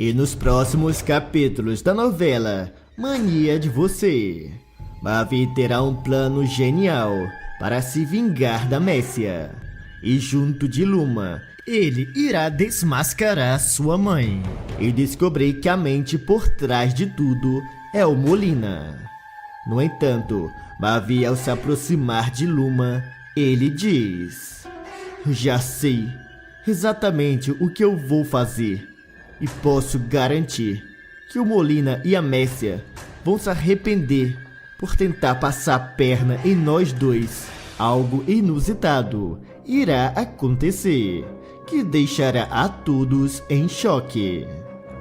E nos próximos capítulos da novela Mania de Você, Mavi terá um plano genial para se vingar da Messia. E junto de Luma, ele irá desmascarar sua mãe e descobrir que a mente por trás de tudo é o Molina. No entanto, Mavi, ao se aproximar de Luma, ele diz: já sei exatamente o que eu vou fazer e posso garantir que o Molina e a Messia vão se arrepender por tentar passar a perna em nós dois. Algo inusitado irá acontecer que deixará a todos em choque.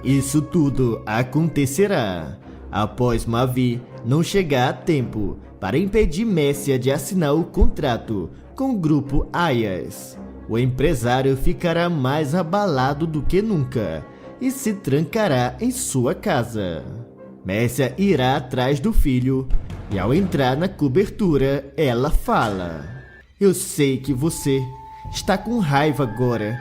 Isso tudo acontecerá após Mavi não chegar a tempo para impedir Messia de assinar o contrato com o grupo Ayas. O empresário ficará mais abalado do que nunca e se trancará em sua casa. Messia irá atrás do filho e, ao entrar na cobertura, ela fala: eu sei que você está com raiva agora,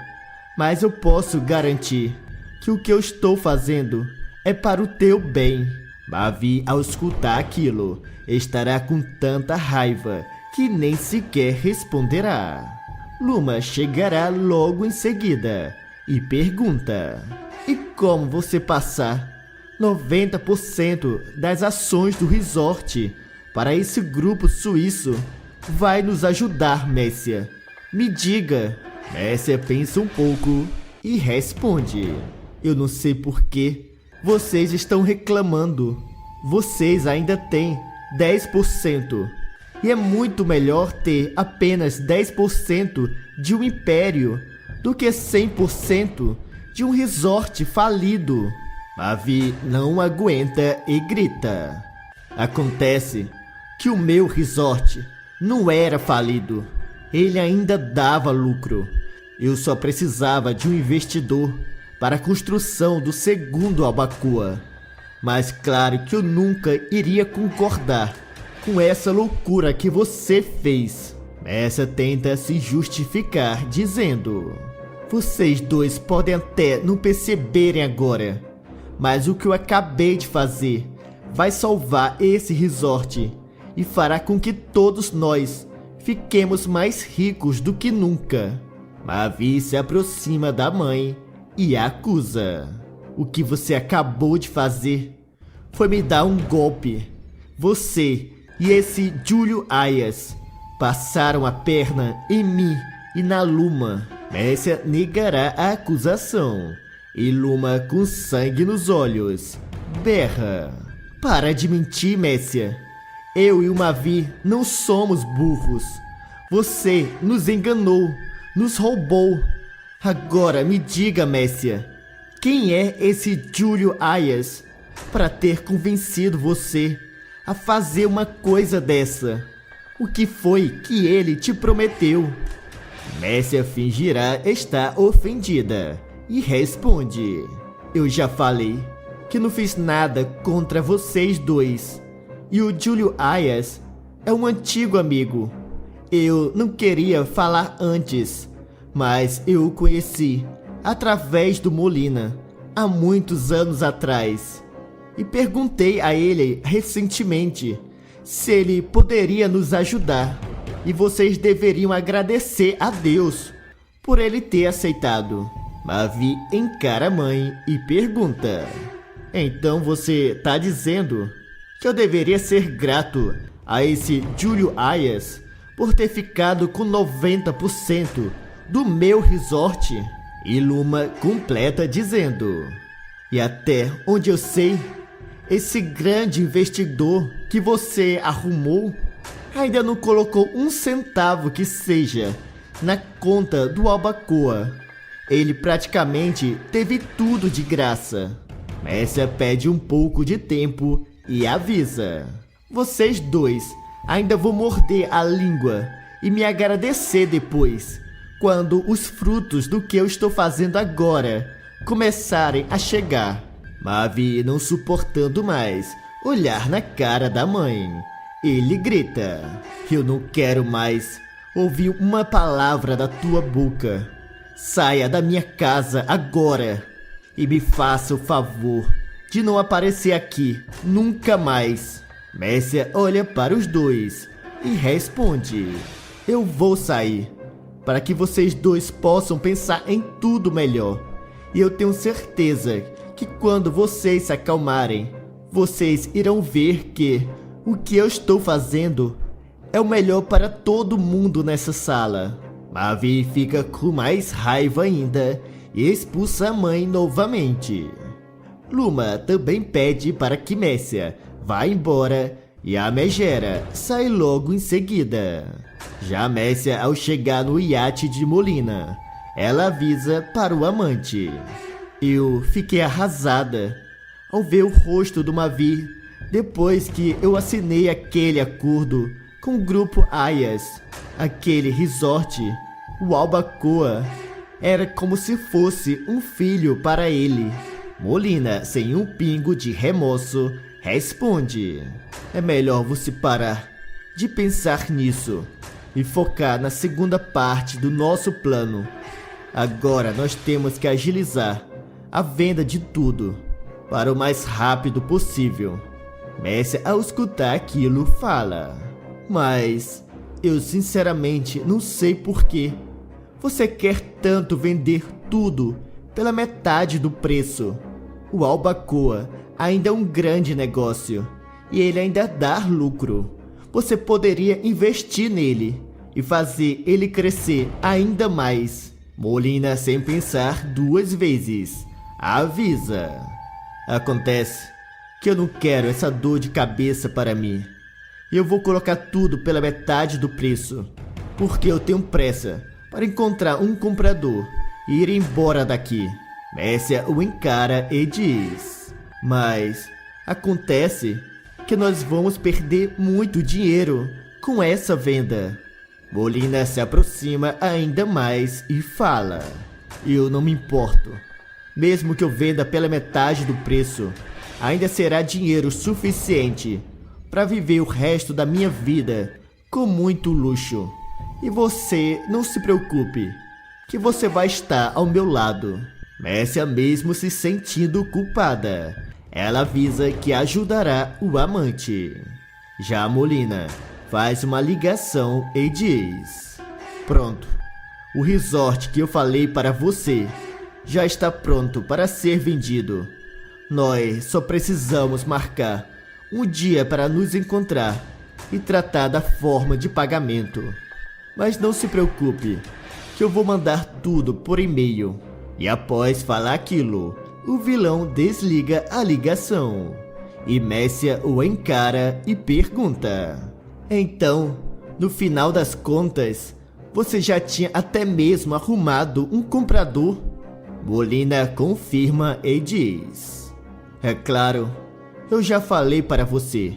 mas eu posso garantir que o que eu estou fazendo é para o teu bem. Mavi, ao escutar aquilo, estará com tanta raiva que nem sequer responderá. Luma chegará logo em seguida e pergunta: e como você passar 90% das ações do resort para esse grupo suíço vai nos ajudar, Messia? Me diga. Messia pensa um pouco e responde: eu não sei por que vocês estão reclamando. Vocês ainda têm 10%. E é muito melhor ter apenas 10% de um império do que 100% de um resort falido. Mavi não aguenta e grita: acontece que o meu resort não era falido. Ele ainda dava lucro. Eu só precisava de um investidor para a construção do segundo Albacoa. Mas claro que eu nunca iria concordar com essa loucura que você fez. Messia tenta se justificar dizendo: vocês dois podem até não perceberem agora, mas o que eu acabei de fazer vai salvar esse resort e fará com que todos nós fiquemos mais ricos do que nunca. Mavi se aproxima da mãe e a acusa: o que você acabou de fazer foi me dar um golpe. Você e esse Júlio Ayas passaram a perna em mim e na Luma. Messia negará a acusação e Luma, com sangue nos olhos, berra: para de mentir, Messia. Eu e o Mavi não somos burros. Você nos enganou, nos roubou. Agora me diga, Messia, quem é esse Júlio Ayas para ter convencido você a fazer uma coisa dessa? O que foi que ele te prometeu? Messia fingirá estar ofendida e responde: eu já falei que não fiz nada contra vocês dois. E o Júlio Ayas é um antigo amigo. Eu não queria falar antes, mas eu o conheci através do Molina há muitos anos atrás. E perguntei a ele recentemente se ele poderia nos ajudar. E vocês deveriam agradecer a Deus por ele ter aceitado. Mavi encara a mãe e pergunta: então você tá dizendo que eu deveria ser grato a esse Júlio Ayas por ter ficado com 90% do meu resort? E Luma completa dizendo: e até onde eu sei, esse grande investidor que você arrumou ainda não colocou um centavo que seja na conta do Albacoa. Ele praticamente teve tudo de graça. Messia pede um pouco de tempo e avisa: vocês dois ainda vão morder a língua e me agradecer depois, quando os frutos do que eu estou fazendo agora começarem a chegar. Mavi, não suportando mais olhar na cara da mãe, ele grita: eu não quero mais ouvir uma palavra da tua boca. Saia da minha casa agora E me faça o favor de não aparecer aqui nunca mais. Messia olha para os dois e responde: eu vou sair, para que vocês dois possam pensar em tudo melhor. E eu tenho certeza que quando vocês se acalmarem, vocês irão ver que o que eu estou fazendo é o melhor para todo mundo nessa sala. Mavi fica com mais raiva ainda e expulsa a mãe novamente. Luma também pede para que Messia vá embora e a megera sai logo em seguida. Já Messia, ao chegar no iate de Molina, ela avisa para o amante. Eu fiquei arrasada ao ver o rosto do Mavi depois que eu assinei aquele acordo com o grupo Ayas. Aquele resort, o Albacoa, era como se fosse um filho para ele. Molina, sem um pingo de remorso, responde: é melhor você parar de pensar nisso e focar na segunda parte do nosso plano. Agora nós temos que agilizar a venda de tudo para o mais rápido possível. Messia, ao escutar aquilo, fala: mas eu sinceramente não sei por que você quer tanto vender tudo pela metade do preço. O Albacoa ainda é um grande negócio e ele ainda dá lucro. Você poderia investir nele e fazer ele crescer ainda mais. Molina, sem pensar duas vezes, avisa: acontece que eu não quero essa dor de cabeça para mim. Eu vou colocar tudo pela metade do preço, porque eu tenho pressa para encontrar um comprador e ir embora daqui. Messia o encara e diz: mas acontece que nós vamos perder muito dinheiro com essa venda. Molina se aproxima ainda mais e fala: eu não me importo. Mesmo que eu venda pela metade do preço, ainda será dinheiro suficiente para viver o resto da minha vida com muito luxo. E você não se preocupe, que você vai estar ao meu lado. Messia, mesmo se sentindo culpada, ela avisa que ajudará o amante. Já Molina faz uma ligação e diz: pronto, o resort que eu falei para você já está pronto para ser vendido. Nós só precisamos marcar um dia para nos encontrar e tratar da forma de pagamento. Mas não se preocupe, que eu vou mandar tudo por e-mail. E após falar aquilo, o vilão desliga a ligação. E Messia o encara e pergunta: então, no final das contas, você já tinha até mesmo arrumado um comprador? Molina confirma e diz: é claro, eu já falei para você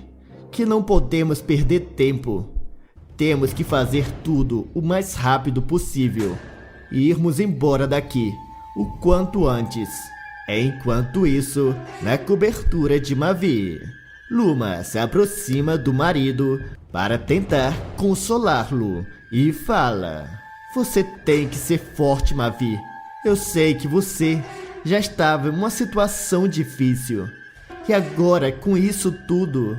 que não podemos perder tempo. Temos que fazer tudo o mais rápido possível e irmos embora daqui o quanto antes. Enquanto isso, na cobertura de Mavi, Luma se aproxima do marido para tentar consolá-lo e fala: você tem que ser forte, Mavi. Eu sei que você já estava em uma situação difícil e agora com isso tudo.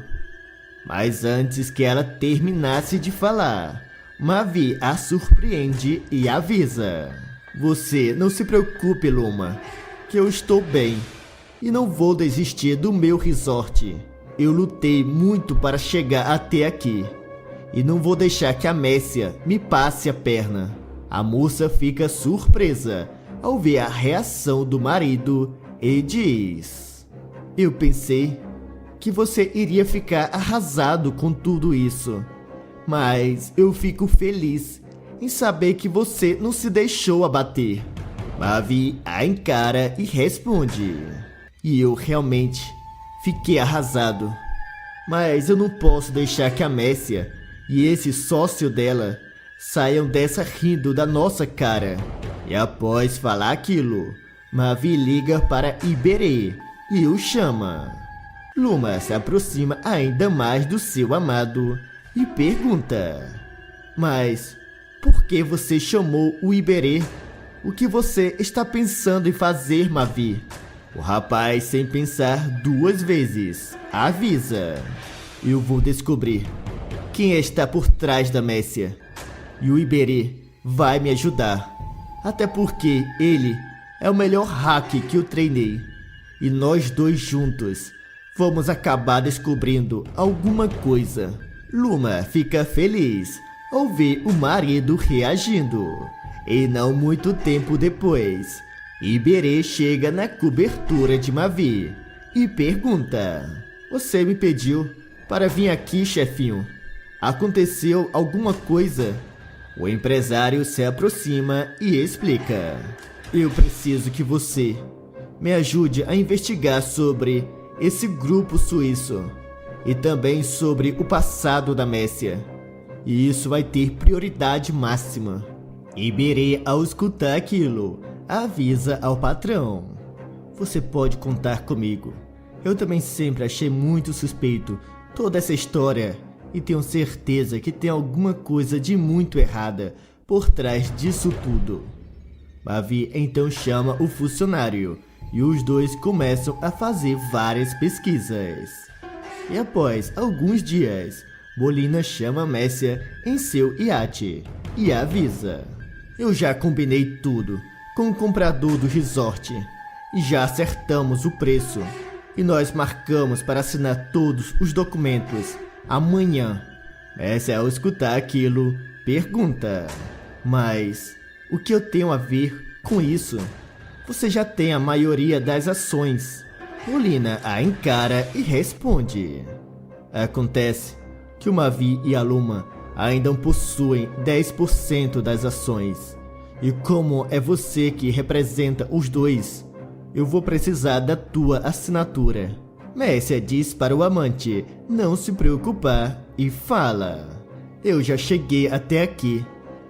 Mas antes que ela terminasse de falar, Mavi a surpreende e avisa: você não se preocupe, Luma, que eu estou bem e não vou desistir do meu resort. Eu lutei muito para chegar até aqui e não vou deixar que a Messia me passe a perna. A moça fica surpresa ao ver a reação do marido e diz: eu pensei que você iria ficar arrasado com tudo isso, mas eu fico feliz em saber que você não se deixou abater. Mavi a encara e responde: e eu realmente fiquei arrasado, mas eu não posso deixar que a Messia e esse sócio dela saiam dessa rindo da nossa cara. E após falar aquilo, Mavi liga para Iberê e o chama. Luma se aproxima ainda mais do seu amado e pergunta: mas por que você chamou o Iberê? O que você está pensando em fazer, Mavi? O rapaz, sem pensar duas vezes, avisa: eu vou descobrir quem está por trás da Messia. E o Iberê vai me ajudar. Até porque ele é o melhor hack que eu treinei. E nós dois juntos vamos acabar descobrindo alguma coisa. Luma fica feliz ao ver o marido reagindo. E não muito tempo depois, Iberê chega na cobertura de Mavi e pergunta: você me pediu para vir aqui, chefinho. Aconteceu alguma coisa? O empresário se aproxima e explica: eu preciso que você me ajude a investigar sobre esse grupo suíço e também sobre o passado da Messia. E isso vai ter prioridade máxima. Iberê, ao escutar aquilo, avisa ao patrão: você pode contar comigo. Eu também sempre achei muito suspeito toda essa história e tenho certeza que tem alguma coisa de muito errada por trás disso tudo. Mavi então chama o funcionário e os dois começam a fazer várias pesquisas. E após alguns dias, Molina chama Messia em seu iate e avisa: eu já combinei tudo com o comprador do resort e já acertamos o preço. E nós marcamos para assinar todos os documentos amanhã. Messia, ao escutar aquilo, pergunta: mas o que eu tenho a ver com isso? Você já tem a maioria das ações. Molina a encara e responde: acontece que o Mavi e a Luma ainda possuem 10% das ações. E como é você que representa os dois, eu vou precisar da tua assinatura. Messia diz para o amante não se preocupar e fala: eu já cheguei até aqui,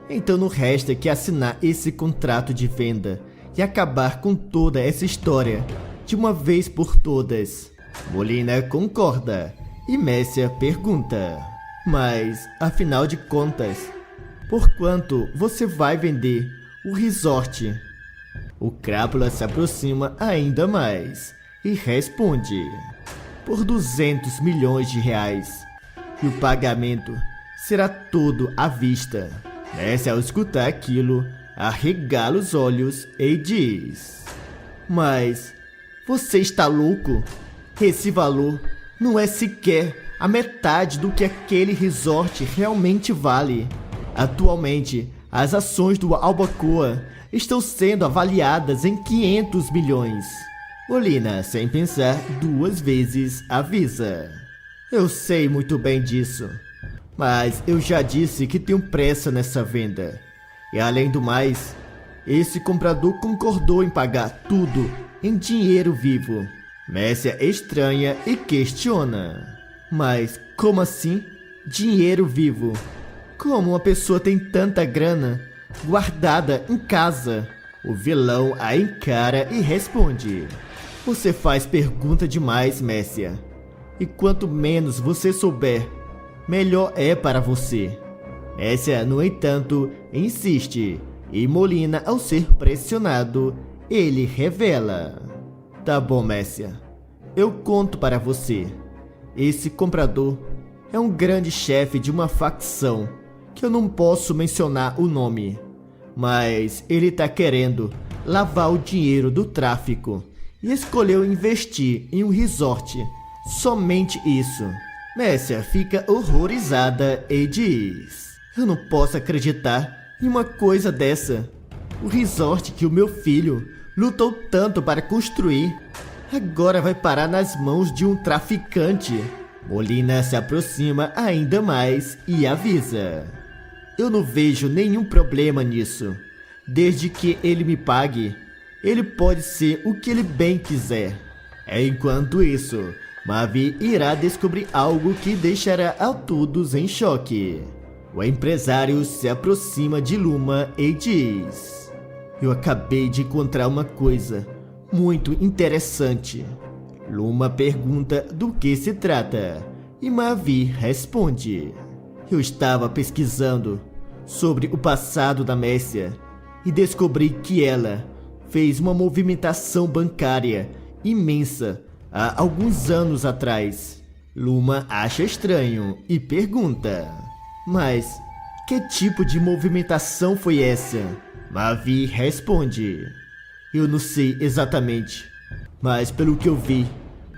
então não resta que assinar esse contrato de venda e acabar com toda essa história de uma vez por todas. Molina concorda e Messia pergunta: mas, afinal de contas, por quanto você vai vender o resort? O Crápula se aproxima ainda mais e responde: por 200 milhões de reais. E o pagamento será todo à vista. Messia, ao escutar aquilo, arregala os olhos e diz: mas você está louco? Esse valor não é sequer a metade do que aquele resort realmente vale. Atualmente, as ações do Albacoa estão sendo avaliadas em 500 milhões. Molina, sem pensar duas vezes, avisa: eu sei muito bem disso, mas eu já disse que tenho pressa nessa venda. E além do mais, esse comprador concordou em pagar tudo em dinheiro vivo. Messia estranha e questiona: mas como assim dinheiro vivo? Como uma pessoa tem tanta grana guardada em casa? O vilão a encara e responde: você faz pergunta demais, Messia. E quanto menos você souber, melhor é para você. Messia, no entanto, insiste, e Molina, ao ser pressionado, ele revela: tá bom, Messia, eu conto para você. Esse comprador é um grande chefe de uma facção que eu não posso mencionar o nome, mas ele tá querendo lavar o dinheiro do tráfico e escolheu investir em um resort. Somente isso. Messia fica horrorizada e diz: eu não posso acreditar em uma coisa dessa. O resort que o meu filho lutou tanto para construir agora vai parar nas mãos de um traficante. Molina se aproxima ainda mais e avisa: eu não vejo nenhum problema nisso. Desde que ele me pague, ele pode ser o que ele bem quiser. Enquanto isso, Mavi irá descobrir algo que deixará a todos em choque. O empresário se aproxima de Luma e diz: eu acabei de encontrar uma coisa muito interessante. Luma pergunta do que se trata e Mavi responde: eu estava pesquisando sobre o passado da Messia e descobri que ela fez uma movimentação bancária imensa há alguns anos atrás. Luma acha estranho e pergunta: mas que tipo de movimentação foi essa? Mavi responde: eu não sei exatamente, mas pelo que eu vi,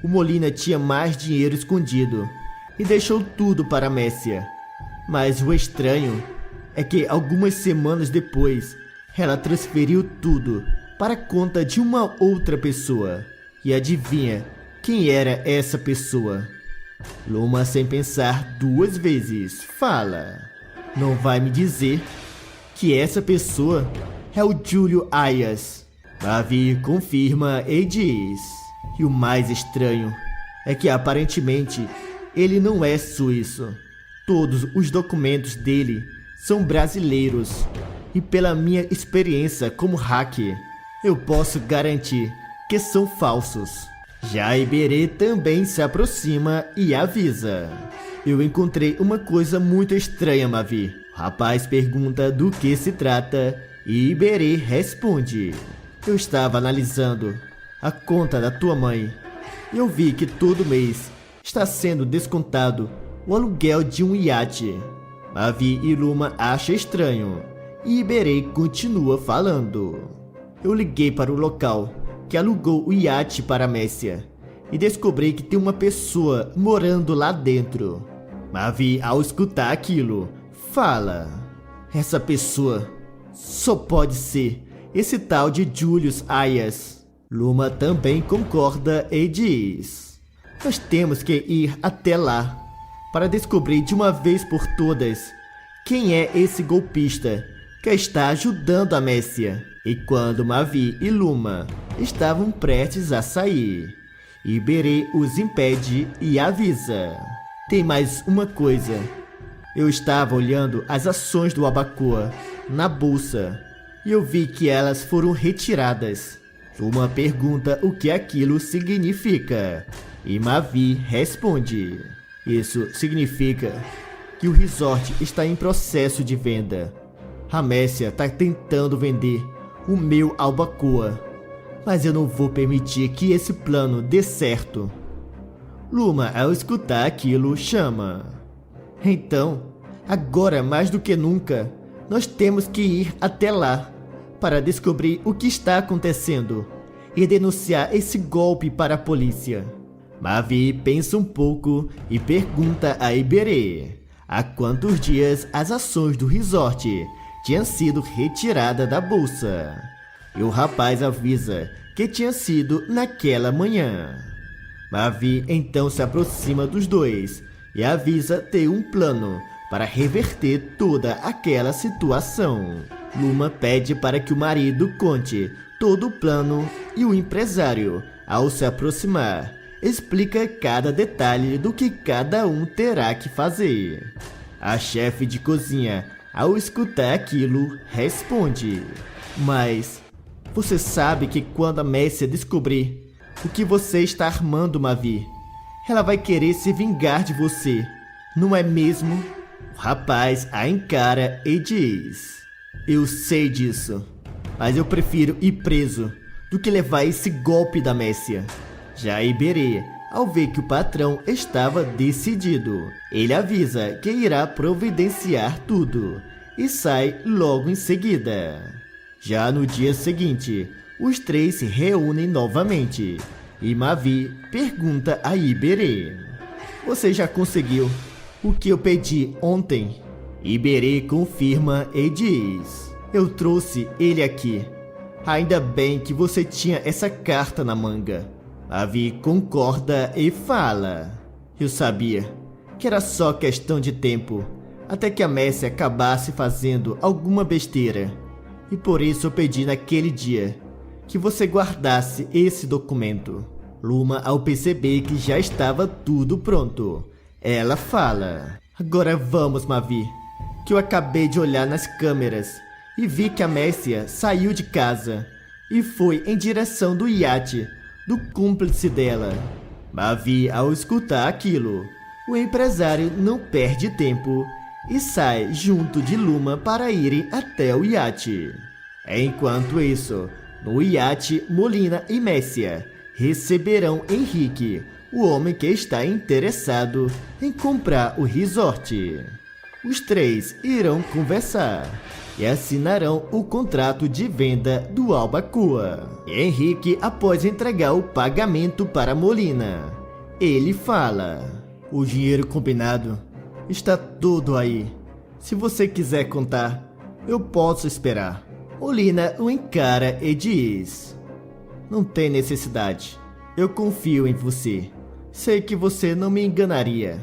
o Molina tinha mais dinheiro escondido e deixou tudo para Messia. Mas o estranho é que algumas semanas depois, ela transferiu tudo para a conta de uma outra pessoa. E adivinha quem era essa pessoa? Luma, sem pensar duas vezes, fala: não vai me dizer que essa pessoa é o Júlio Ayas? Mavi confirma e diz: e o mais estranho é que aparentemente ele não é suíço. Todos os documentos dele são brasileiros. E pela minha experiência como hacker, eu posso garantir que são falsos. Já Iberê também se aproxima e avisa: eu encontrei uma coisa muito estranha, Mavi. O rapaz pergunta do que se trata e Iberê responde: eu estava analisando a conta da tua mãe e eu vi que todo mês está sendo descontado o aluguel de um iate. Mavi e Luma acham estranho e Iberê continua falando: eu liguei para o local que alugou o iate para Messia e descobri que tem uma pessoa morando lá dentro. Mavi, ao escutar aquilo, fala: essa pessoa só pode ser esse tal de Julius Ayas. Luma também concorda e diz: nós temos que ir até lá para descobrir de uma vez por todas quem é esse golpista que está ajudando a Messia. E quando Mavi e Luma estavam prestes a sair, Iberê os impede e avisa: tem mais uma coisa. Eu estava olhando as ações do Abacoa na bolsa e eu vi que elas foram retiradas. Luma pergunta o que aquilo significa e Mavi responde: isso significa que o resort está em processo de venda. A Messia está tentando vender o meu Abacoa, mas eu não vou permitir que esse plano dê certo. Luma, ao escutar aquilo, chama: então, agora mais do que nunca, nós temos que ir até lá para descobrir o que está acontecendo e denunciar esse golpe para a polícia. Mavi pensa um pouco e pergunta a Iberê há quantos dias as ações do resort tinham sido retiradas da bolsa. E o rapaz avisa que tinha sido naquela manhã. Mavi então se aproxima dos dois e avisa ter um plano para reverter toda aquela situação. Luma pede para que o marido conte todo o plano e o empresário, ao se aproximar, explica cada detalhe do que cada um terá que fazer. A chefe de cozinha, ao escutar aquilo, responde: mas você sabe que quando a Messia descobrir o que você está armando, Mavi, ela vai querer se vingar de você, não é mesmo? O rapaz a encara e diz: eu sei disso, mas eu prefiro ir preso do que levar esse golpe da Messia. Já Iberê, ao ver que o patrão estava decidido, ele avisa que irá providenciar tudo e sai logo em seguida. Já no dia seguinte, os três se reúnem novamente e Mavi pergunta a Iberê: você já conseguiu o que eu pedi ontem? Iberê confirma e diz: eu trouxe ele aqui. Ainda bem que você tinha essa carta na manga. Mavi concorda e fala: eu sabia que era só questão de tempo até que a Messia acabasse fazendo alguma besteira. E por isso eu pedi naquele dia que você guardasse esse documento. Luma, ao perceber que já estava tudo pronto, ela fala: agora vamos, Mavi, que eu acabei de olhar nas câmeras e vi que a Messia saiu de casa e foi em direção do iate do cúmplice dela. Mavi, ao escutar aquilo, o empresário não perde tempo e sai junto de Luma para irem até o iate. Enquanto isso, no iate, Molina e Messia receberão Henrique, o homem que está interessado em comprar o resort. Os três irão conversar e assinarão o contrato de venda do Albacoa. Henrique, após entregar o pagamento para Molina, ele fala: o dinheiro combinado está tudo aí. Se você quiser contar, eu posso esperar. Molina o encara e diz: não tem necessidade. Eu confio em você. Sei que você não me enganaria.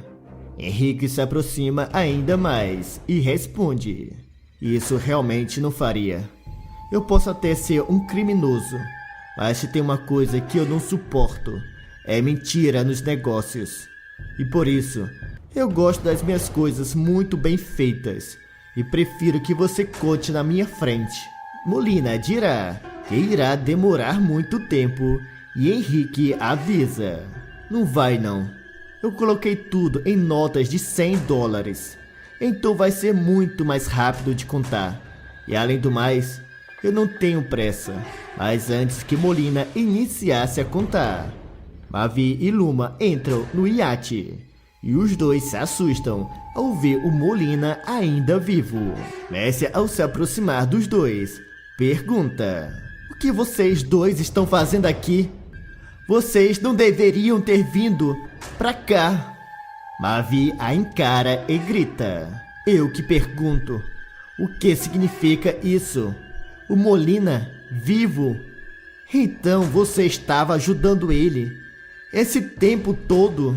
Henrique se aproxima ainda mais e responde: isso realmente não faria. Eu posso até ser um criminoso, mas se tem uma coisa que eu não suporto, é mentira nos negócios. E por isso, eu gosto das minhas coisas muito bem feitas e prefiro que você conte na minha frente. Molina dirá que irá demorar muito tempo e Henrique avisa: não vai não. Eu coloquei tudo em notas de $100, então vai ser muito mais rápido de contar. E além do mais, eu não tenho pressa. Mas antes que Molina iniciasse a contar, Mavi e Luma entram no iate e os dois se assustam ao ver o Molina ainda vivo. Messia, ao se aproximar dos dois, pergunta: o que vocês dois estão fazendo aqui? Vocês não deveriam ter vindo pra cá. Mavi a encara e grita: eu que pergunto, o que significa isso? O Molina vivo? Então você estava ajudando ele esse tempo todo?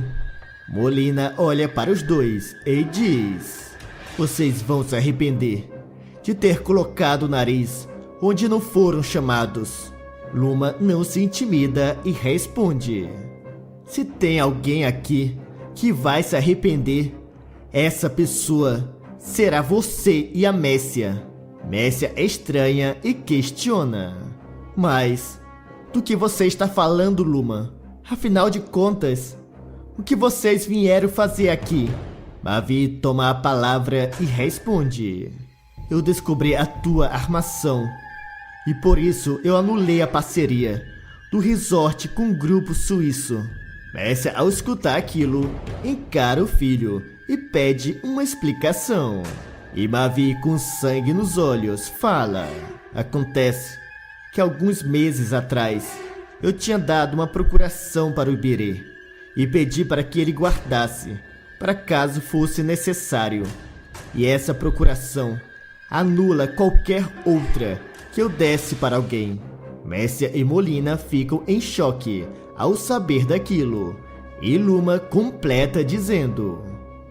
Molina olha para os dois e diz: vocês vão se arrepender de ter colocado o nariz onde não foram chamados. Luma não se intimida e responde: se tem alguém aqui que vai se arrepender, essa pessoa será você e a Messia. Messia estranha e questiona: mas do que você está falando, Luma? Afinal de contas, o que vocês vieram fazer aqui? Mavi toma a palavra e responde: eu descobri a tua armação e por isso eu anulei a parceria do resort com o grupo suíço. Messia, ao escutar aquilo, encara o filho e pede uma explicação. E Mavi, com sangue nos olhos, fala: acontece que alguns meses atrás eu tinha dado uma procuração para o Ibirê e pedi para que ele guardasse, para caso fosse necessário. E essa procuração anula qualquer outra que eu desse para alguém. Messia e Molina ficam em choque ao saber daquilo. E Luma completa dizendo: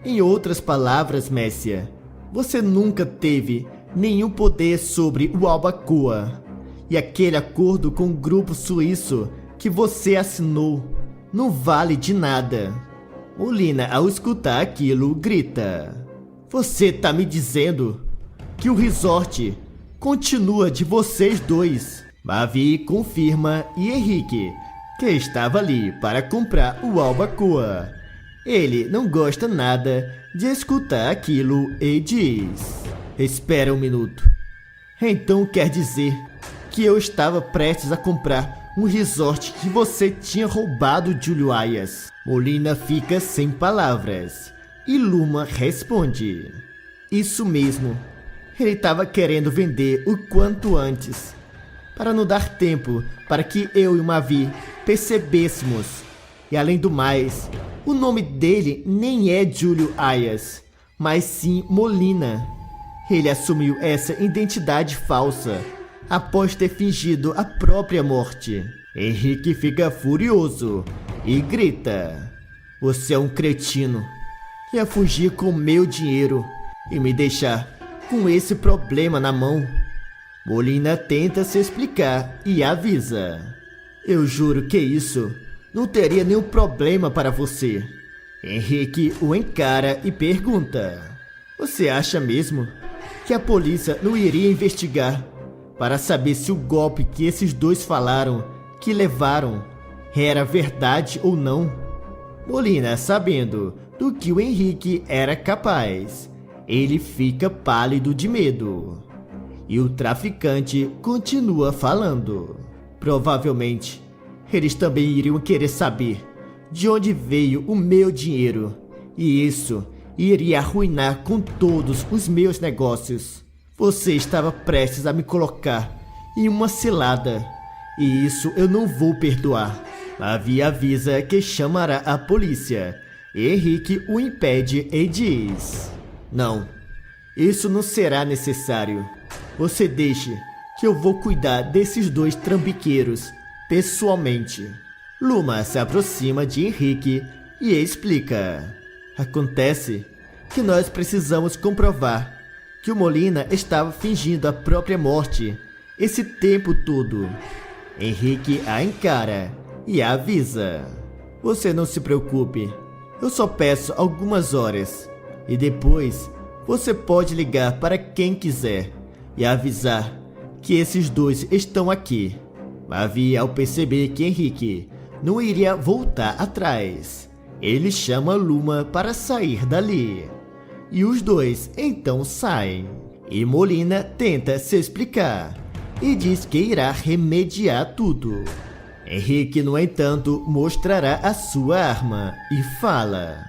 em outras palavras, Messia, você nunca teve nenhum poder sobre o Albacoa. E aquele acordo com o grupo suíço que você assinou não vale de nada. Molina, ao escutar aquilo, grita: você tá me dizendo que o resort continua de vocês dois? Mavi confirma e Henrique, que estava ali para comprar o Albacoa, ele não gosta nada de escutar aquilo e diz: espera um minuto. Então quer dizer que eu estava prestes a comprar um resort que você tinha roubado, Júlio Ayas? Molina fica sem palavras e Luma responde: isso mesmo. Ele estava querendo vender o quanto antes, para não dar tempo para que eu e o Mavi percebêssemos. E além do mais, o nome dele nem é Júlio Ayas, mas sim Molina. Ele assumiu essa identidade falsa após ter fingido a própria morte. Henrique fica furioso e grita: você é um cretino. Ia fugir com meu dinheiro e me deixar com esse problema na mão. Molina tenta se explicar e avisa: eu juro que isso não teria nenhum problema para você. Henrique o encara e pergunta: você acha mesmo que a polícia não iria investigar para saber se o golpe que esses dois falaram que levaram era verdade ou não? Molina, sabendo do que o Henrique era capaz, ele fica pálido de medo. E o traficante continua falando: provavelmente eles também iriam querer saber de onde veio o meu dinheiro. E isso iria arruinar com todos os meus negócios. Você estava prestes a me colocar em uma cilada. E isso eu não vou perdoar. Mavi avisa que chamará a polícia. Henrique o impede e diz: não, isso não será necessário. Você deixe que eu vou cuidar desses dois trambiqueiros pessoalmente. Luma se aproxima de Henrique e explica: acontece que nós precisamos comprovar que o Molina estava fingindo a própria morte esse tempo todo. Henrique a encara e a avisa: você não se preocupe, eu só peço algumas horas e depois você pode ligar para quem quiser e avisar que esses dois estão aqui. Mavi, ao perceber que Henrique não iria voltar atrás, ele chama Luma para sair dali. E os dois então saem. E Molina tenta se explicar e diz que irá remediar tudo. Henrique, no entanto, mostrará a sua arma e fala: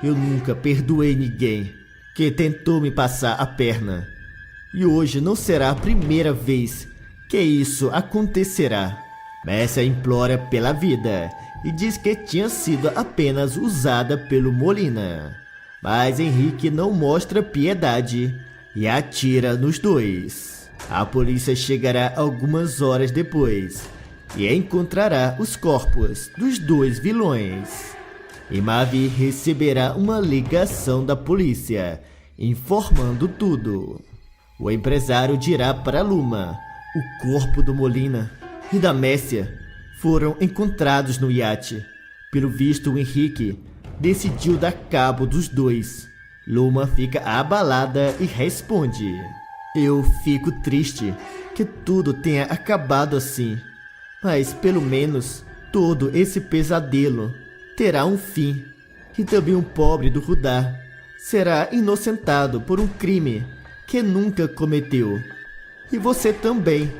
eu nunca perdoei ninguém que tentou me passar a perna. E hoje não será a primeira vez que isso acontecerá. Messia implora pela vida e diz que tinha sido apenas usada pelo Molina. Mas Henrique não mostra piedade e atira nos dois. A polícia chegará algumas horas depois e encontrará os corpos dos dois vilões. E Mavi receberá uma ligação da polícia informando tudo. O empresário dirá para Luma: o corpo do Molina e da Messia foram encontrados no iate. Pelo visto, o Henrique decidiu dar cabo dos dois. Luma fica abalada e responde: eu fico triste que tudo tenha acabado assim, mas pelo menos todo esse pesadelo terá um fim. E também o pobre do Rudá será inocentado por um crime que nunca cometeu. E você também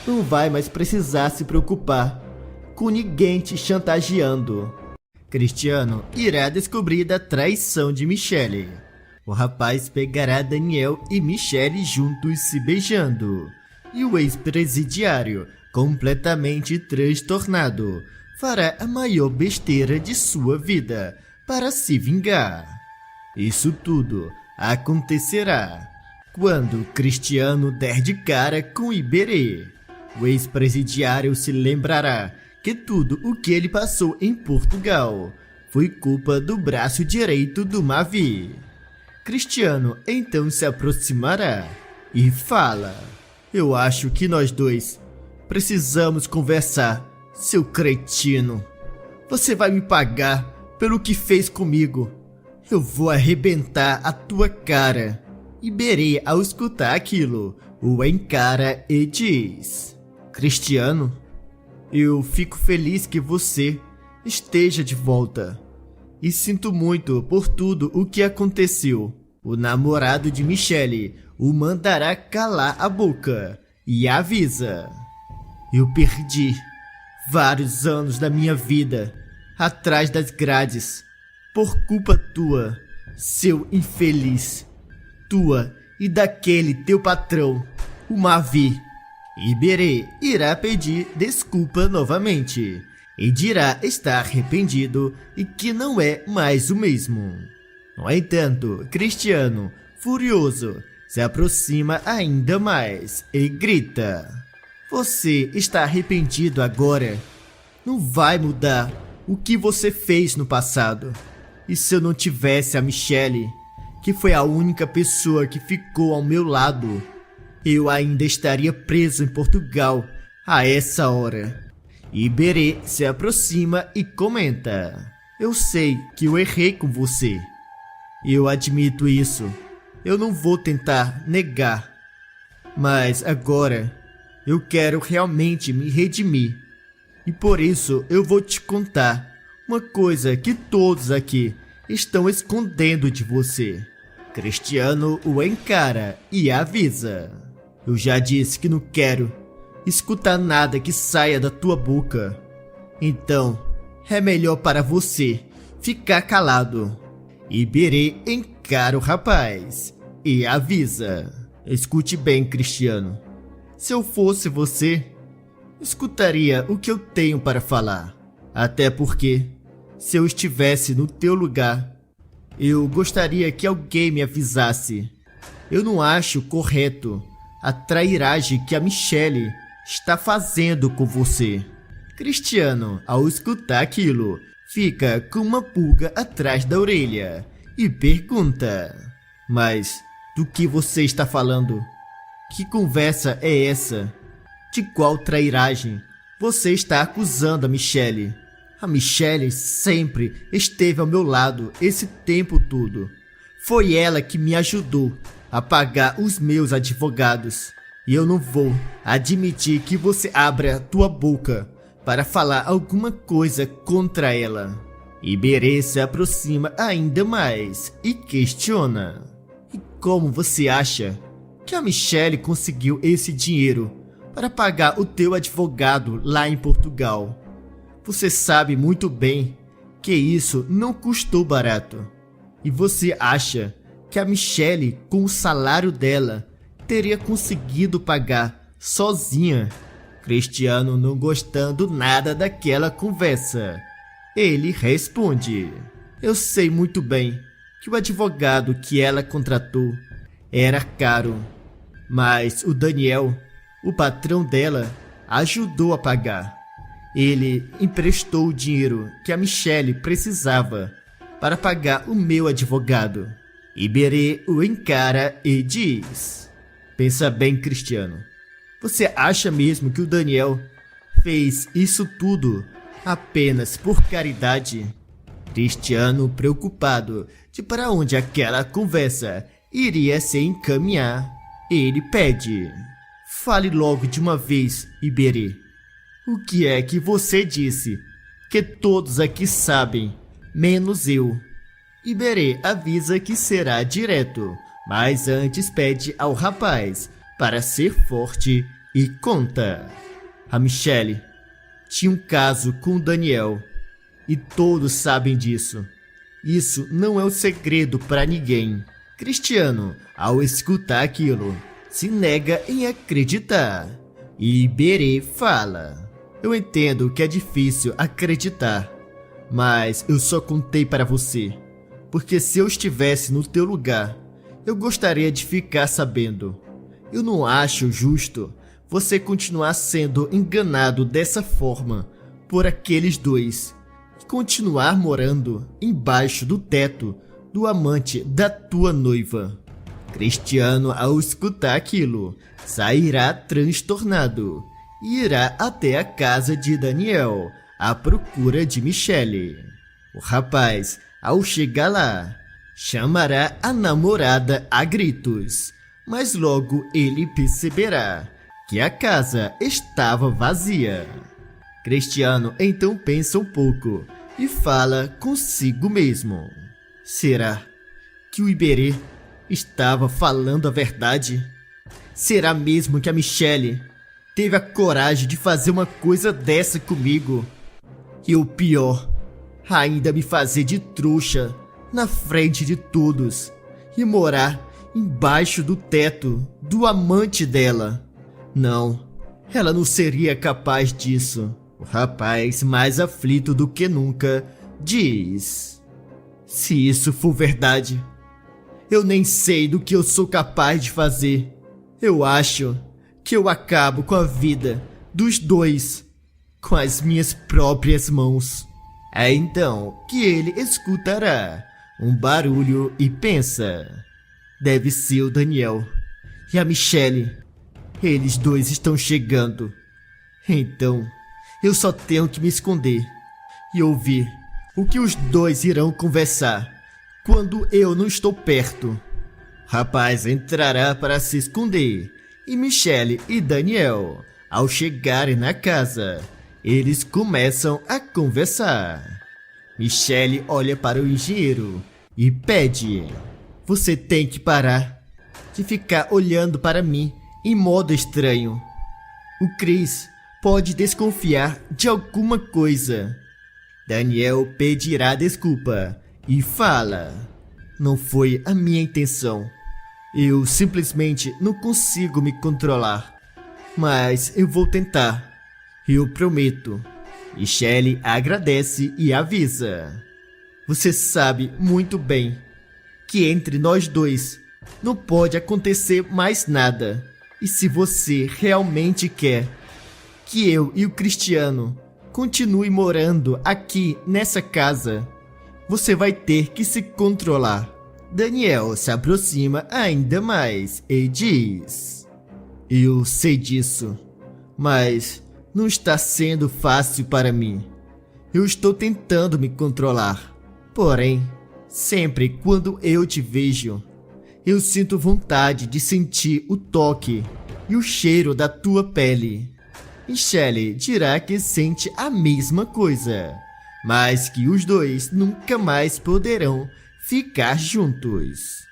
não vai mais precisar se preocupar com ninguém te chantageando. Cristiano irá descobrir da traição de Michelle. O rapaz pegará Daniel e Michelle juntos se beijando. E o ex-presidiário, completamente transtornado, fará a maior besteira de sua vida para se vingar. Isso tudo acontecerá quando Cristiano der de cara com Iberê. O ex-presidiário se lembrará que tudo o que ele passou em Portugal foi culpa do braço direito do Mavi. Cristiano então se aproximará e fala: eu acho que nós dois precisamos conversar, seu cretino. Você vai me pagar pelo que fez comigo. Eu vou arrebentar a tua cara. Iberê, ao escutar aquilo, o encara e diz: Cristiano, eu fico feliz que você esteja de volta. E sinto muito por tudo o que aconteceu. O namorado de Michelle o mandará calar a boca e avisa: eu perdi vários anos da minha vida atrás das grades por culpa tua, seu infeliz. Tua e daquele teu patrão, o Mavi. Iberê irá pedir desculpa novamente e dirá estar arrependido e que não é mais o mesmo. No entanto, Cristiano, furioso, se aproxima ainda mais e grita: você está arrependido agora? Não vai mudar o que você fez no passado. E se eu não tivesse a Michelle, que foi a única pessoa que ficou ao meu lado, eu ainda estaria preso em Portugal a essa hora. Iberê se aproxima e comenta: eu sei que eu errei com você. Eu admito isso. Eu não vou tentar negar. Mas agora eu quero realmente me redimir. E por isso eu vou te contar uma coisa que todos aqui estão escondendo de você. Cristiano o encara e avisa: eu já disse que não quero escutar nada que saia da tua boca. Então, é melhor para você ficar calado. Iberê encara o rapaz e avisa. Escute bem, Cristiano. Se eu fosse você, escutaria o que eu tenho para falar. Até porque, se eu estivesse no teu lugar, eu gostaria que alguém me avisasse. Eu não acho correto a trairagem que a Michelle está fazendo com você. Cristiano, ao escutar aquilo, fica com uma pulga atrás da orelha e pergunta: mas do que você está falando? Que conversa é essa? De qual trairagem você está acusando a Michelle? A Michelle sempre esteve ao meu lado esse tempo todo. Foi ela que me ajudou a pagar os meus advogados. E eu não vou admitir que você abra tua boca para falar alguma coisa contra ela. Iberê se aproxima ainda mais e questiona: e como você acha que a Michelle conseguiu esse dinheiro para pagar o teu advogado lá em Portugal? Você sabe muito bem que isso não custou barato. E você acha que a Michelle, com o salário dela, teria conseguido pagar sozinha? Cristiano, não gostando nada daquela conversa, ele responde: eu sei muito bem que o advogado que ela contratou era caro, mas o Daniel, o patrão dela, ajudou a pagar. Ele emprestou o dinheiro que a Michelle precisava para pagar o meu advogado. Iberê o encara e diz: pensa bem, Cristiano. Você acha mesmo que o Daniel fez isso tudo apenas por caridade? Cristiano, preocupado de para onde aquela conversa iria se encaminhar, ele pede: fale logo de uma vez, Iberê. O que é que você disse? Que todos aqui sabem, menos eu. Iberê avisa que será direto, mas antes pede ao rapaz para ser forte e conta. A Michelle tinha um caso com o Daniel e todos sabem disso. Isso não é um segredo para ninguém. Cristiano, ao escutar aquilo, se nega em acreditar. E Iberê fala: eu entendo que é difícil acreditar, mas eu só contei para você, porque se eu estivesse no teu lugar, eu gostaria de ficar sabendo. Eu não acho justo você continuar sendo enganado dessa forma por aqueles dois e continuar morando embaixo do teto do amante da tua noiva. Cristiano, ao escutar aquilo, sairá transtornado e irá até a casa de Daniel à procura de Michelle. O rapaz, ao chegar lá, chamará a namorada a gritos, mas logo ele perceberá que a casa estava vazia. Cristiano então pensa um pouco e fala consigo mesmo: será que o Iberê estava falando a verdade? Será mesmo que a Michelle teve a coragem de fazer uma coisa dessa comigo? E o pior, ainda me fazer de trouxa na frente de todos e morar embaixo do teto do amante dela. Não, ela não seria capaz disso. O rapaz, mais aflito do que nunca, diz: se isso for verdade, eu nem sei do que eu sou capaz de fazer. Eu acho que eu acabo com a vida dos dois com as minhas próprias mãos. É então que ele escutará um barulho e pensa: deve ser o Daniel e a Michelle. Eles dois estão chegando. Então, eu só tenho que me esconder e ouvir o que os dois irão conversar quando eu não estou perto. O rapaz entrará para se esconder e Michelle e Daniel, ao chegarem na casa, eles começam a conversar. Michelle olha para o engenheiro e pede: você tem que parar de ficar olhando para mim em modo estranho. O Chris pode desconfiar de alguma coisa. Daniel pedirá desculpa e fala: não foi a minha intenção. Eu simplesmente não consigo me controlar. Mas eu vou tentar. Eu prometo. Michelle agradece e avisa: você sabe muito bem que entre nós dois não pode acontecer mais nada. E se você realmente quer que eu e o Cristiano continue morando aqui nessa casa, você vai ter que se controlar. Daniel se aproxima ainda mais e diz: eu sei disso, mas não está sendo fácil para mim. Eu estou tentando me controlar. Porém, sempre quando eu te vejo, eu sinto vontade de sentir o toque e o cheiro da tua pele. Michelle dirá que sente a mesma coisa, mas que os dois nunca mais poderão ficar juntos.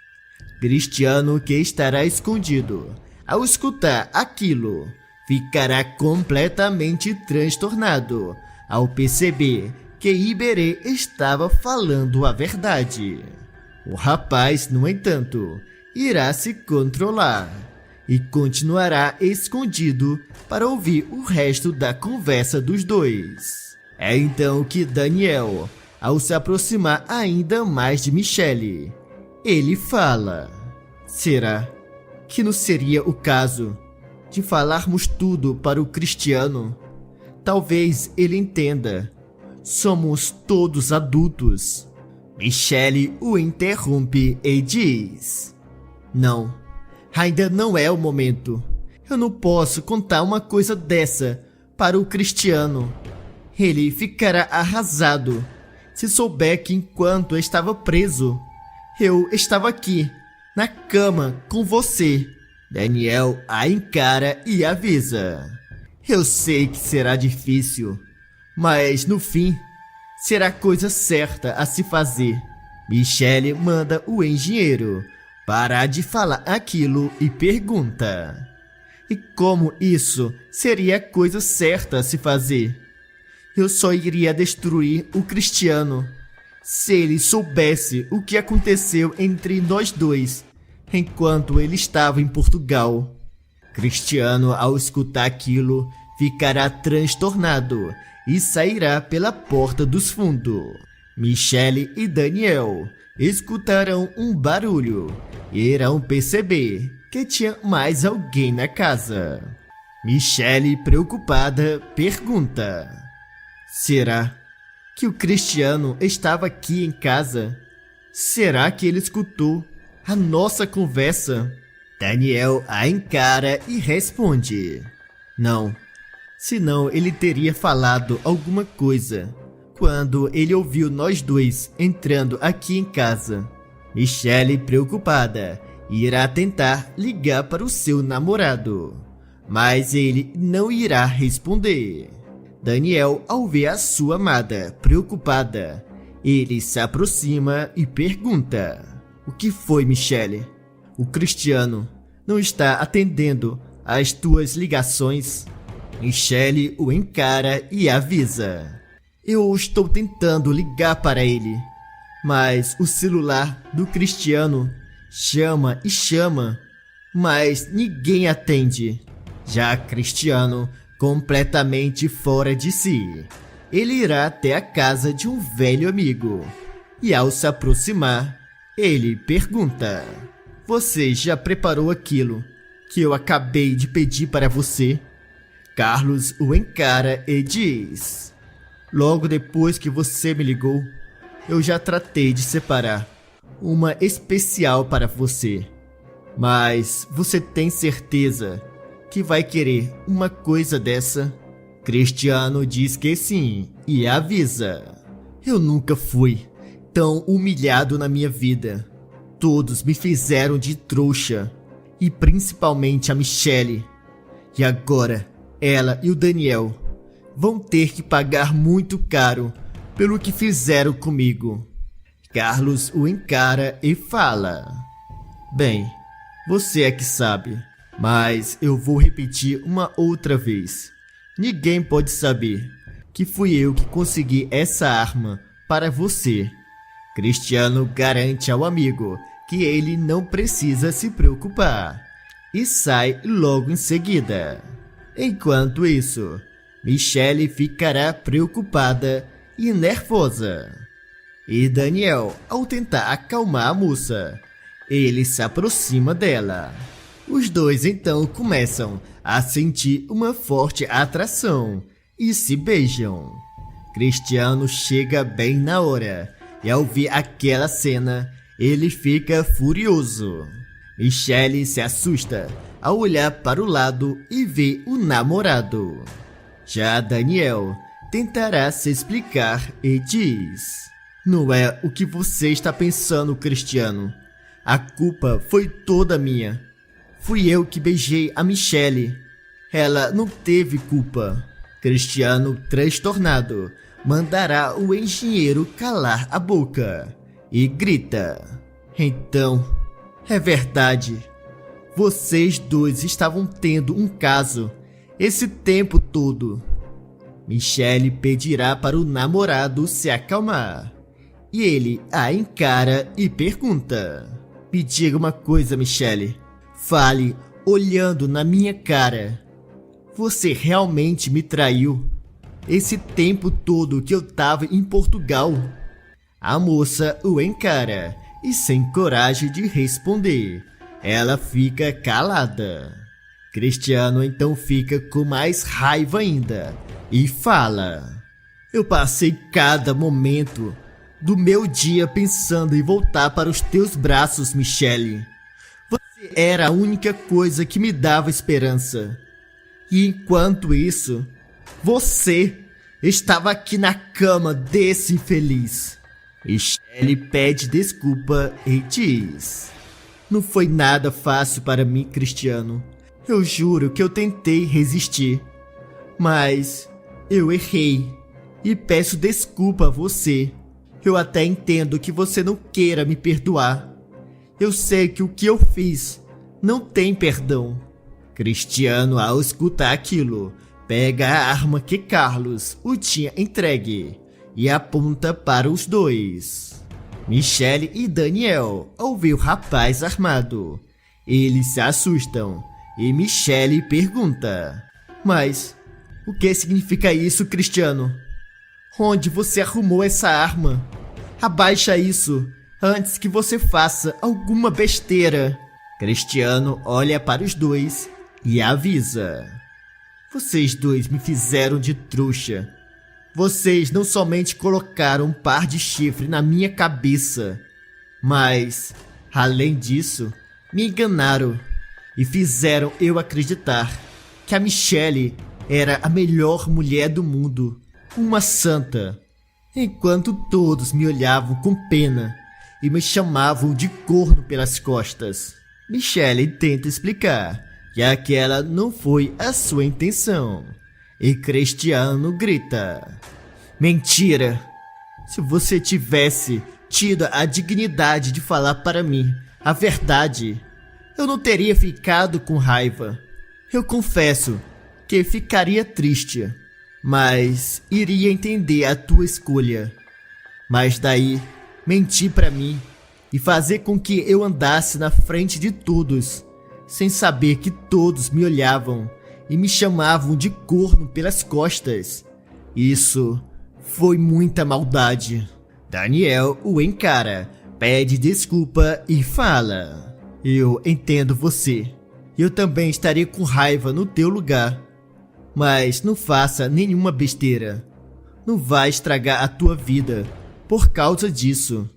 Cristiano, que estará escondido, ao escutar aquilo, ficará completamente transtornado ao perceber que Iberê estava falando a verdade. O rapaz, no entanto, irá se controlar e continuará escondido para ouvir o resto da conversa dos dois. É então que Daniel, ao se aproximar ainda mais de Michelle, ele fala: será que não seria o caso de falarmos tudo para o Cristiano? Talvez ele entenda. Somos todos adultos. Michelle o interrompe e diz: não, ainda não é o momento. Eu não posso contar uma coisa dessa para o Cristiano. Ele ficará arrasado se souber que enquanto eu estava preso, eu estava aqui, na cama, com você. Daniel a encara e avisa: eu sei que será difícil, mas no fim, será a coisa certa a se fazer. Michelle manda o engenheiro parar de falar aquilo e pergunta: e como isso seria a coisa certa a se fazer? Eu só iria destruir o Cristiano se ele soubesse o que aconteceu entre nós dois enquanto ele estava em Portugal. Cristiano, ao escutar aquilo, ficará transtornado e sairá pela porta dos fundos. Michelle e Daniel escutarão um barulho e irão perceber que tinha mais alguém na casa. Michelle, preocupada, pergunta: será que o Cristiano estava aqui em casa? Será que ele escutou a nossa conversa? Daniel a encara e responde: não, senão ele teria falado alguma coisa quando ele ouviu nós dois entrando aqui em casa. Michelle, preocupada, irá tentar ligar para o seu namorado, mas ele não irá responder. Daniel, ao ver a sua amada preocupada, ele se aproxima e pergunta: o que foi, Michelle? O Cristiano não está atendendo às tuas ligações? Michelle o encara e avisa: eu estou tentando ligar para ele, mas o celular do Cristiano chama e chama, mas ninguém atende. Já Cristiano, completamente fora de si, ele irá até a casa de um velho amigo e, ao se aproximar, ele pergunta: você já preparou aquilo que eu acabei de pedir para você? Carlos o encara e diz: logo depois que você me ligou, eu já tratei de separar uma especial para você. Mas você tem certeza que vai querer uma coisa dessa? Cristiano diz que sim e avisa: eu nunca fui tão humilhado na minha vida. Todos me fizeram de trouxa, e principalmente a Michelle. E agora, ela e o Daniel vão ter que pagar muito caro pelo que fizeram comigo. Carlos o encara e fala: bem, você é que sabe, mas eu vou repetir uma outra vez. Ninguém pode saber que fui eu que consegui essa arma para você. Cristiano garante ao amigo que ele não precisa se preocupar e sai logo em seguida. Enquanto isso, Michelle ficará preocupada e nervosa. E Daniel, ao tentar acalmar a moça, ele se aproxima dela. Os dois então começam a sentir uma forte atração e se beijam. Cristiano chega bem na hora e ao ver aquela cena, ele fica furioso. Michelle se assusta ao olhar para o lado e ver o namorado. Já Daniel tentará se explicar e diz: não é o que você está pensando, Cristiano. A culpa foi toda minha. Fui eu que beijei a Michelle. Ela não teve culpa. Cristiano, transtornado, mandará o engenheiro calar a boca e grita: então, é verdade. Vocês dois estavam tendo um caso esse tempo todo. Michelle pedirá para o namorado se acalmar. E ele a encara e pergunta: me diga uma coisa, Michelle. Fale olhando na minha cara. Você realmente me traiu esse tempo todo que eu tava em Portugal? A moça o encara e, sem coragem de responder, ela fica calada. Cristiano então fica com mais raiva ainda e fala: eu passei cada momento do meu dia pensando em voltar para os teus braços, Michelle. Você era a única coisa que me dava esperança. E enquanto isso, você estava aqui na cama desse infeliz. Michelle pede desculpa e diz: não foi nada fácil para mim, Cristiano. Eu juro que eu tentei resistir, mas eu errei e peço desculpa a você. Eu até entendo que você não queira me perdoar. Eu sei que o que eu fiz não tem perdão. Cristiano, ao escutar aquilo, pega a arma que Carlos o tinha entregue e aponta para os dois. Michelle e Daniel, ao ver o rapaz armado, eles se assustam e Michelle pergunta: mas o que significa isso, Cristiano? Onde você arrumou essa arma? Abaixa isso antes que você faça alguma besteira. Cristiano olha para os dois e avisa: vocês dois me fizeram de trouxa. Vocês não somente colocaram um par de chifre na minha cabeça, mas, além disso, me enganaram e fizeram eu acreditar que a Michelle era a melhor mulher do mundo, uma santa, enquanto todos me olhavam com pena e me chamavam de corno pelas costas. Michelle tenta explicar que aquela não foi a sua intenção. E Cristiano grita: mentira! Se você tivesse tido a dignidade de falar para mim a verdade, eu não teria ficado com raiva. Eu confesso que ficaria triste, mas iria entender a tua escolha. Mas daí, mentir para mim e fazer com que eu andasse na frente de todos, sem saber que todos me olhavam e me chamavam de corno pelas costas. Isso foi muita maldade. Daniel o encara, pede desculpa e fala: eu entendo você. Eu também estaria com raiva no teu lugar. Mas não faça nenhuma besteira. Não vai estragar a tua vida por causa disso.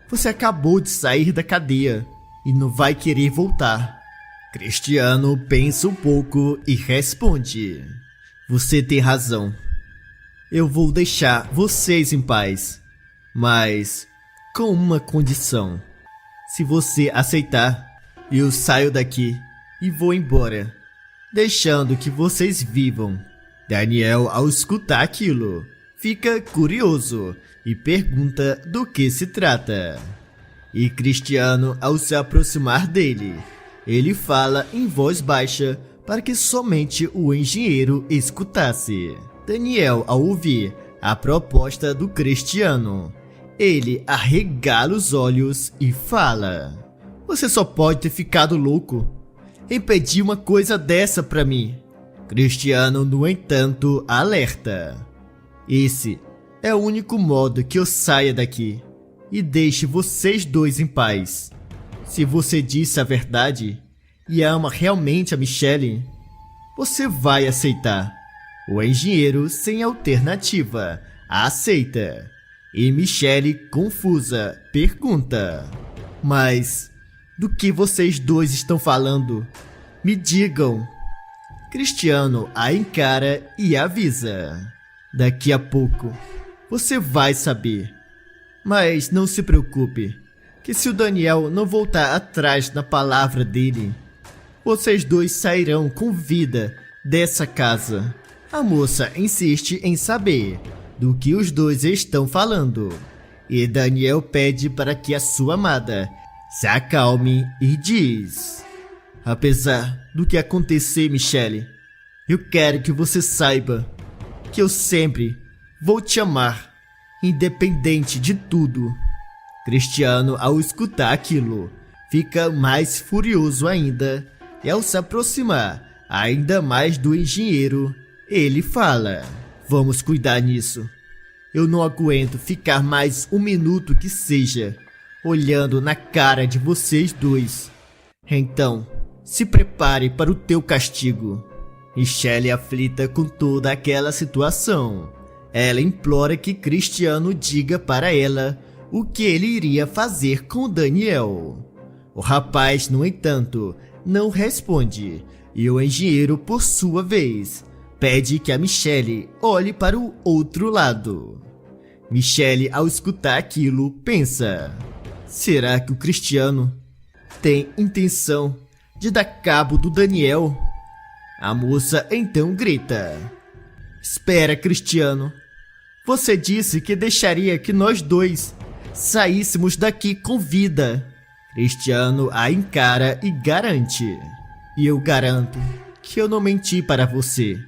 Você acabou de sair da cadeia e não vai querer voltar. Cristiano pensa um pouco e responde: você tem razão. Eu vou deixar vocês em paz, mas com uma condição. Se você aceitar, eu saio daqui e vou embora, deixando que vocês vivam. Daniel, ao escutar aquilo, fica curioso e pergunta do que se trata. E Cristiano, ao se aproximar dele, ele fala em voz baixa para que somente o engenheiro escutasse. Daniel, ao ouvir a proposta do Cristiano, ele arregala os olhos e fala: "Você só pode ter ficado louco em pedir uma coisa dessa para mim." Cristiano, no entanto, alerta: "Esse é o único modo que eu saia daqui e deixe vocês dois em paz. Se você disse a verdade e ama realmente a Michelle, você vai aceitar." O engenheiro, sem alternativa, aceita. E Michelle, confusa, pergunta: "Mas do que vocês dois estão falando? Me digam." Cristiano a encara e avisa: "Daqui a pouco você vai saber. Mas não se preocupe, que se o Daniel não voltar atrás na palavra dele, vocês dois sairão com vida dessa casa." A moça insiste em saber do que os dois estão falando, e Daniel pede para que a sua amada se acalme e diz: "Apesar do que acontecer, Michelle, eu quero que você saiba que eu sempre vou te amar, independente de tudo." Cristiano, ao escutar aquilo, fica mais furioso ainda, e ao se aproximar ainda mais do engenheiro, ele fala: "Vamos cuidar nisso. Eu não aguento ficar mais um minuto que seja olhando na cara de vocês dois. Então, se prepare para o teu castigo." Michelle, aflita com toda aquela situação, ela implora que Cristiano diga para ela o que ele iria fazer com Daniel. O rapaz, no entanto, não responde, e o engenheiro, por sua vez, pede que a Michelle olhe para o outro lado. Michelle, ao escutar aquilo, pensa: será que o Cristiano tem intenção de dar cabo do Daniel? A moça então grita: "Espera, Cristiano. Você disse que deixaria que nós dois saíssemos daqui com vida." Cristiano a encara e garante: "E eu garanto que eu não menti para você.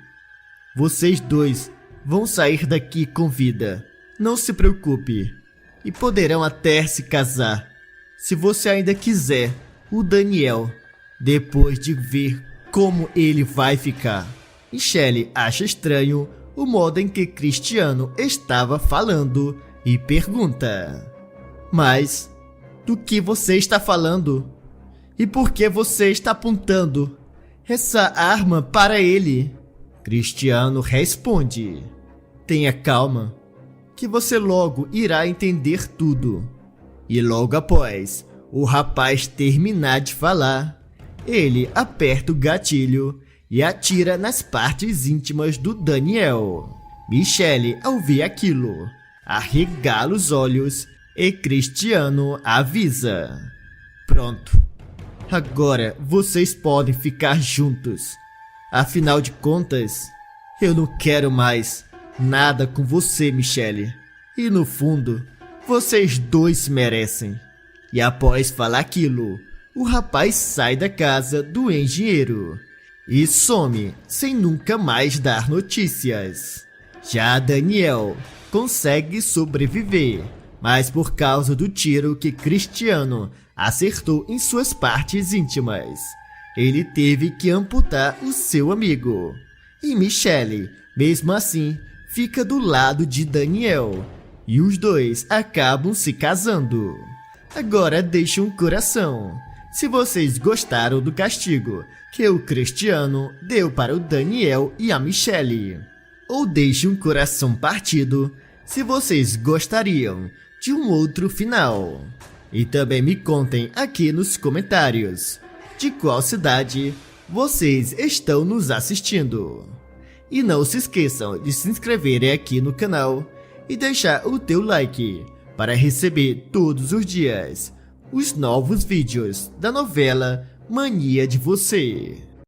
Vocês dois vão sair daqui com vida. Não se preocupe. E poderão até se casar, se você ainda quiser, o Daniel, depois de ver como ele vai ficar." Michelle acha estranho o modo em que Cristiano estava falando e pergunta: "Mas do que você está falando? E por que você está apontando essa arma para ele?" Cristiano responde: "Tenha calma, que você logo irá entender tudo." E logo após o rapaz terminar de falar, ele aperta o gatilho e atira nas partes íntimas do Daniel. Michelle, ao ver aquilo, arregala os olhos e Cristiano avisa: "Pronto, agora vocês podem ficar juntos. Afinal de contas, eu não quero mais nada com você, Michelle. E no fundo, vocês dois merecem." E após falar aquilo, o rapaz sai da casa do engenheiro e some sem nunca mais dar notícias. Já Daniel consegue sobreviver, mas por causa do tiro que Cristiano acertou em suas partes íntimas, ele teve que amputar o seu amigo. E Michelle, mesmo assim, fica do lado de Daniel, e os dois acabam se casando. Agora deixe um coração se vocês gostaram do castigo que o Cristiano deu para o Daniel e a Michelle. Ou deixe um coração partido se vocês gostariam de um outro final. E também me contem aqui nos comentários de qual cidade vocês estão nos assistindo. E não se esqueçam de se inscreverem aqui no canal e deixar o teu like para receber todos os dias os novos vídeos da novela Mania de Você.